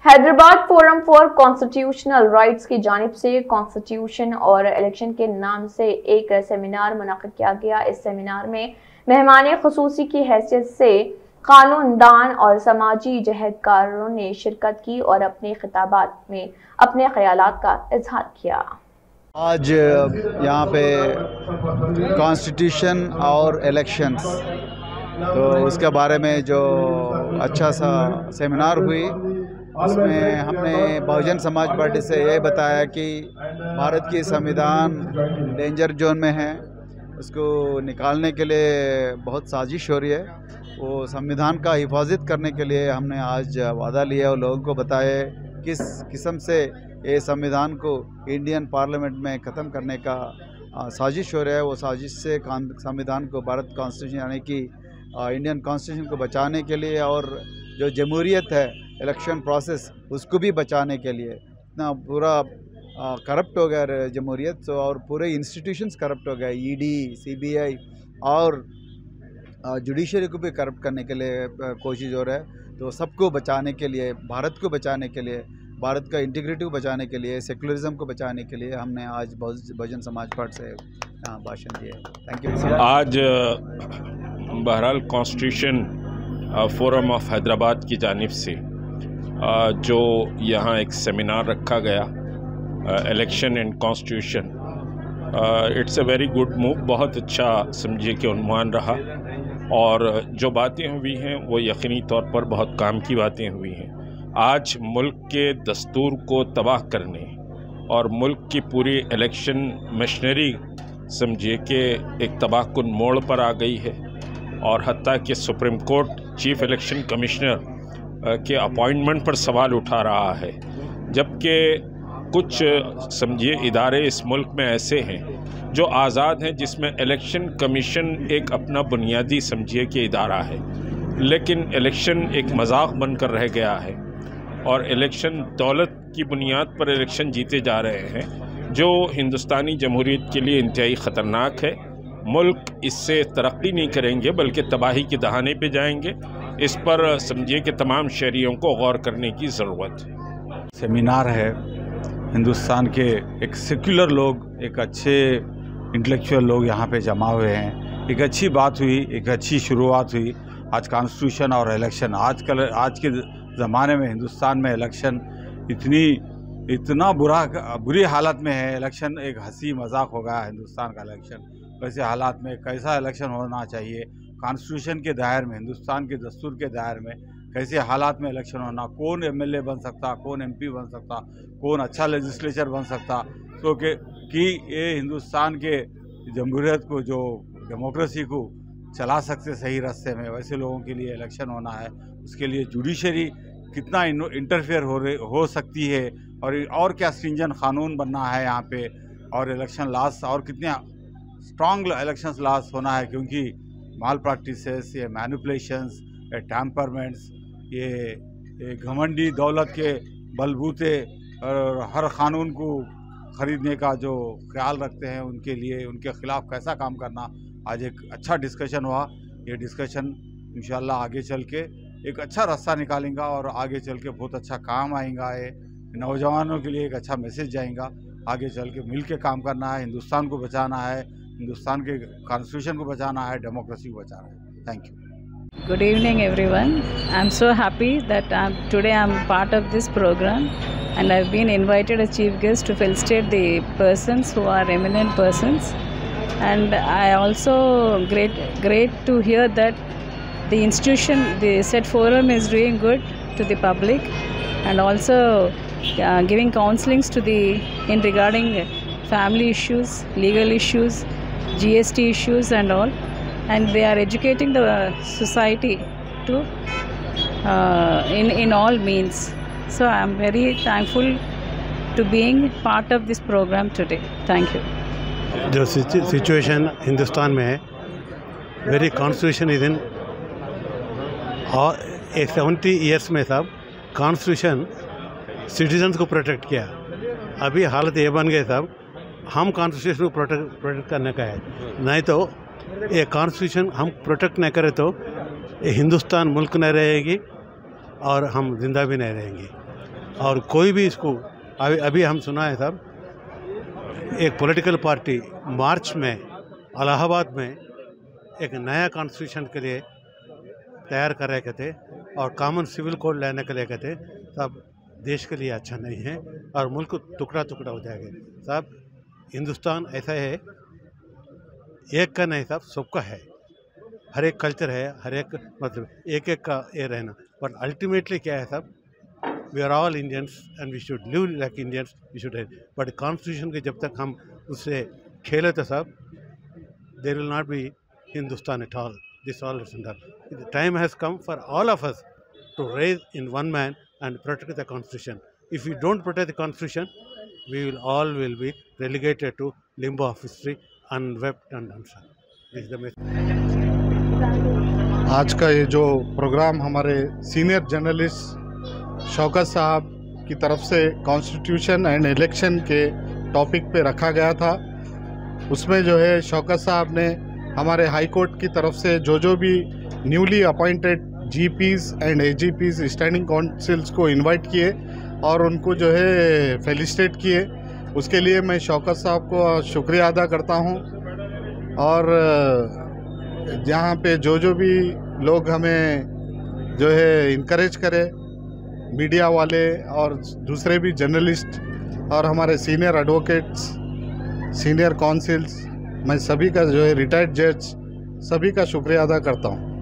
Hyderabad forum for constitutional rights की जानिब से कॉन्स्टिट्यूशन और इलेक्शन के नाम से एक सेमिनार मुनक़िद किया गया। इस सेमिनार में मेहमान ख़ुसूसी की हैसियत से कानूनदान और समाजी जहदकारों ने शिरकत की और अपने खिताबात में अपने ख्यालात का इजहार किया। आज यहाँ पे कॉन्स्टिट्यूशन और इलेक्शंस तो उसके बारे में जो अच्छा सा सेमिनार हुई, उसमें हमने बहुजन समाज पार्टी से ये बताया कि भारत की संविधान डेंजर जोन में है, उसको निकालने के लिए बहुत साजिश हो रही है। वो संविधान का हिफाजत करने के लिए हमने आज वादा लिया और लोगों को बताए किस किस्म से ये संविधान को इंडियन पार्लियामेंट में ख़त्म करने का साजिश हो रहा है। वो साजिश से संविधान को, भारत कॉन्स्टिट्यूशन यानी कि इंडियन कॉन्स्टिट्यूशन को बचाने के लिए और जो जमहूरियत है, इलेक्शन प्रोसेस, उसको भी बचाने के लिए इतना पूरा करप्ट हो गया जमहूरियत, तो और पूरे इंस्टीट्यूशंस करप्ट हो गए। ईडी, सीबीआई और जुडिशरी को भी करप्ट करने के लिए कोशिश हो रहा है। तो सबको बचाने के लिए, भारत को बचाने के लिए, भारत का इंटीग्रिटी को बचाने के लिए, सेकुलरिज्म को बचाने के लिए हमने आज बहुजन समाज पार्टी से भाषण दिया। Thank you. आज बहरहाल कॉन्स्टिट्यूशन फोरम ऑफ हैदराबाद की जानिब से जो यहाँ एक सेमिनार रखा गया, election and constitution, it's a very good move. बहुत अच्छा समझिए कि उन्वान रहा और जो बातें हुई हैं वो यकीनी तौर पर बहुत काम की बातें हुई हैं। आज मुल्क के दस्तूर को तबाह करने और मुल्क की पूरी इलेक्शन मशीनरी समझिए कि एक तबाहकुन मोड़ पर आ गई है और हत्ता कि supreme court chief election commissioner के अपॉइंटमेंट पर सवाल उठा रहा है, जबकि कुछ समझिए इदारे इस मुल्क में ऐसे हैं जो आज़ाद हैं, जिसमें इलेक्शन कमीशन एक अपना बुनियादी समझिए कि इदारा है, लेकिन इलेक्शन एक मजाक बनकर रह गया है और इलेक्शन दौलत की बुनियाद पर इलेक्शन जीते जा रहे हैं, जो हिंदुस्तानी जमहूरियत के लिए इंतहाई ख़तरनाक है। मुल्क इससे तरक्की नहीं करेंगे बल्कि तबाही के दहाने पे जाएंगे। इस पर समझिए कि तमाम शहरियों को गौर करने की ज़रूरत है। सेमिनार है, हिंदुस्तान के एक सेक्युलर लोग, एक अच्छे इंटेलेक्चुअल लोग यहाँ पे जमा हुए हैं। एक अच्छी बात हुई, एक अच्छी शुरुआत हुई। आज कॉन्स्टिट्यूशन और इलेक्शन, आज के ज़माने में हिंदुस्तान में इलेक्शन इतना बुरी हालत में है। इलेक्शन एक हंसी मजाक हो गया हिंदुस्तान का इलेक्शन। वैसे हालात में कैसा इलेक्शन होना चाहिए, कॉन्स्टिट्यूशन के दायरे में, हिंदुस्तान के दस्तूर के दायरे में कैसे हालात में इलेक्शन होना, कौन एमएलए बन सकता, कौन एमपी बन सकता, कौन अच्छा लेजिस्लेचर बन सकता, तो कि ये हिंदुस्तान के जमहूरियत को, जो डेमोक्रेसी को चला सकते सही रास्ते में, वैसे लोगों के लिए इलेक्शन होना है। उसके लिए जुडिशरी कितना इंटरफेयर हो सकती है और क्या स्ट्रिंजेंट कानून बनना है यहाँ पे, और इलेक्शन लॉस और कितने स्ट्रॉन्ग इलेक्शन लॉस होना है, क्योंकि माल प्रैक्टिसेस, ये मैनिपुलेशंस, ये टैम्परमेंट्स, ये घमंडी दौलत के बलबूते और हर कानून को ख़रीदने का जो ख्याल रखते हैं, उनके लिए, उनके ख़िलाफ़ कैसा काम करना। आज एक अच्छा डिस्कशन हुआ। ये डिस्कशन इंशाल्लाह आगे चल के एक अच्छा रास्ता निकालेंगा और आगे चल के बहुत अच्छा काम आएगा। ये नौजवानों के लिए एक अच्छा मैसेज जाएगा। आगे चल के मिल के काम करना है, हिंदुस्तान को बचाना है, हिंदुस्तान के कॉन्स्टिट्यूशन को बचाना है, डेमोक्रेसी को बचाना है। Thank you. Good evening everyone. I'm so happy that today I'm part of this program and I've been invited as chief guest to felicitate the persons who are eminent persons, and I also great to hear that the institution, the said forum is doing good to the public and also giving counselings to in regarding family issues, legal issues, GST issues and all, and they are educating the society to in all means. So I am very thankful to being part of this program today. Thank you. जो situation Hindustan में है, very constitution is in और 70 years में सब constitution citizens को protect किया। अभी हालत ये बन गए सब, हम कॉन्स्टिट्यूशन को प्रोटेक्ट करने का है, नहीं तो ये कॉन्स्टिट्यूशन हम प्रोटेक्ट नहीं करें तो ये हिंदुस्तान मुल्क नहीं रहेगी और हम जिंदा भी नहीं रहेंगे। और कोई भी इसको अभी हम सुना है साहब, एक पॉलिटिकल पार्टी मार्च में इलाहाबाद में एक नया कॉन्स्टिट्यूशन के लिए तैयार कर रहे कहते और कॉमन सिविल कोड लाने के लिए कहते साहब, देश के लिए अच्छा नहीं है और मुल्क टुकड़ा टुकड़ा हो जाएगा साहब। हिंदुस्तान ऐसा है, एक का नहीं साहब, सबका है, हर एक कल्चर है, हर एक मतलब एक एक का ये रहना, बट अल्टीमेटली क्या है साहब, we are all Indians and we should live like Indians, we should है। बट कॉन्स्टिट्यूशन के जब तक हम उससे खेले तो साहब, there will not be Hindustan at all, this all is done. The time has come for all of us to raise in one man and protect the constitution. If we don't protect the constitution, we will all be relegated to limbo of history, unwept and unsung. This is the message. आज का ये जो programme हमारे senior journalist Shaukat साहब की तरफ से constitution and election के टॉपिक पे रखा गया था, उसमें जो है शौकत साहब ने हमारे हाई कोर्ट की तरफ से जो भी newly appointed GPs and AGPs standing councils को इनवाइट किए और उनको जो है फेलिसिटेट किए। उसके लिए मैं शौकत साहब को शुक्रिया अदा करता हूं। और यहाँ पे जो भी लोग हमें जो है इनकरेज करे, मीडिया वाले और दूसरे भी जर्नलिस्ट और हमारे सीनियर एडवोकेट्स, सीनियर काउंसिल्स, मैं सभी का जो है रिटायर्ड जज, सभी का शुक्रिया अदा करता हूँ।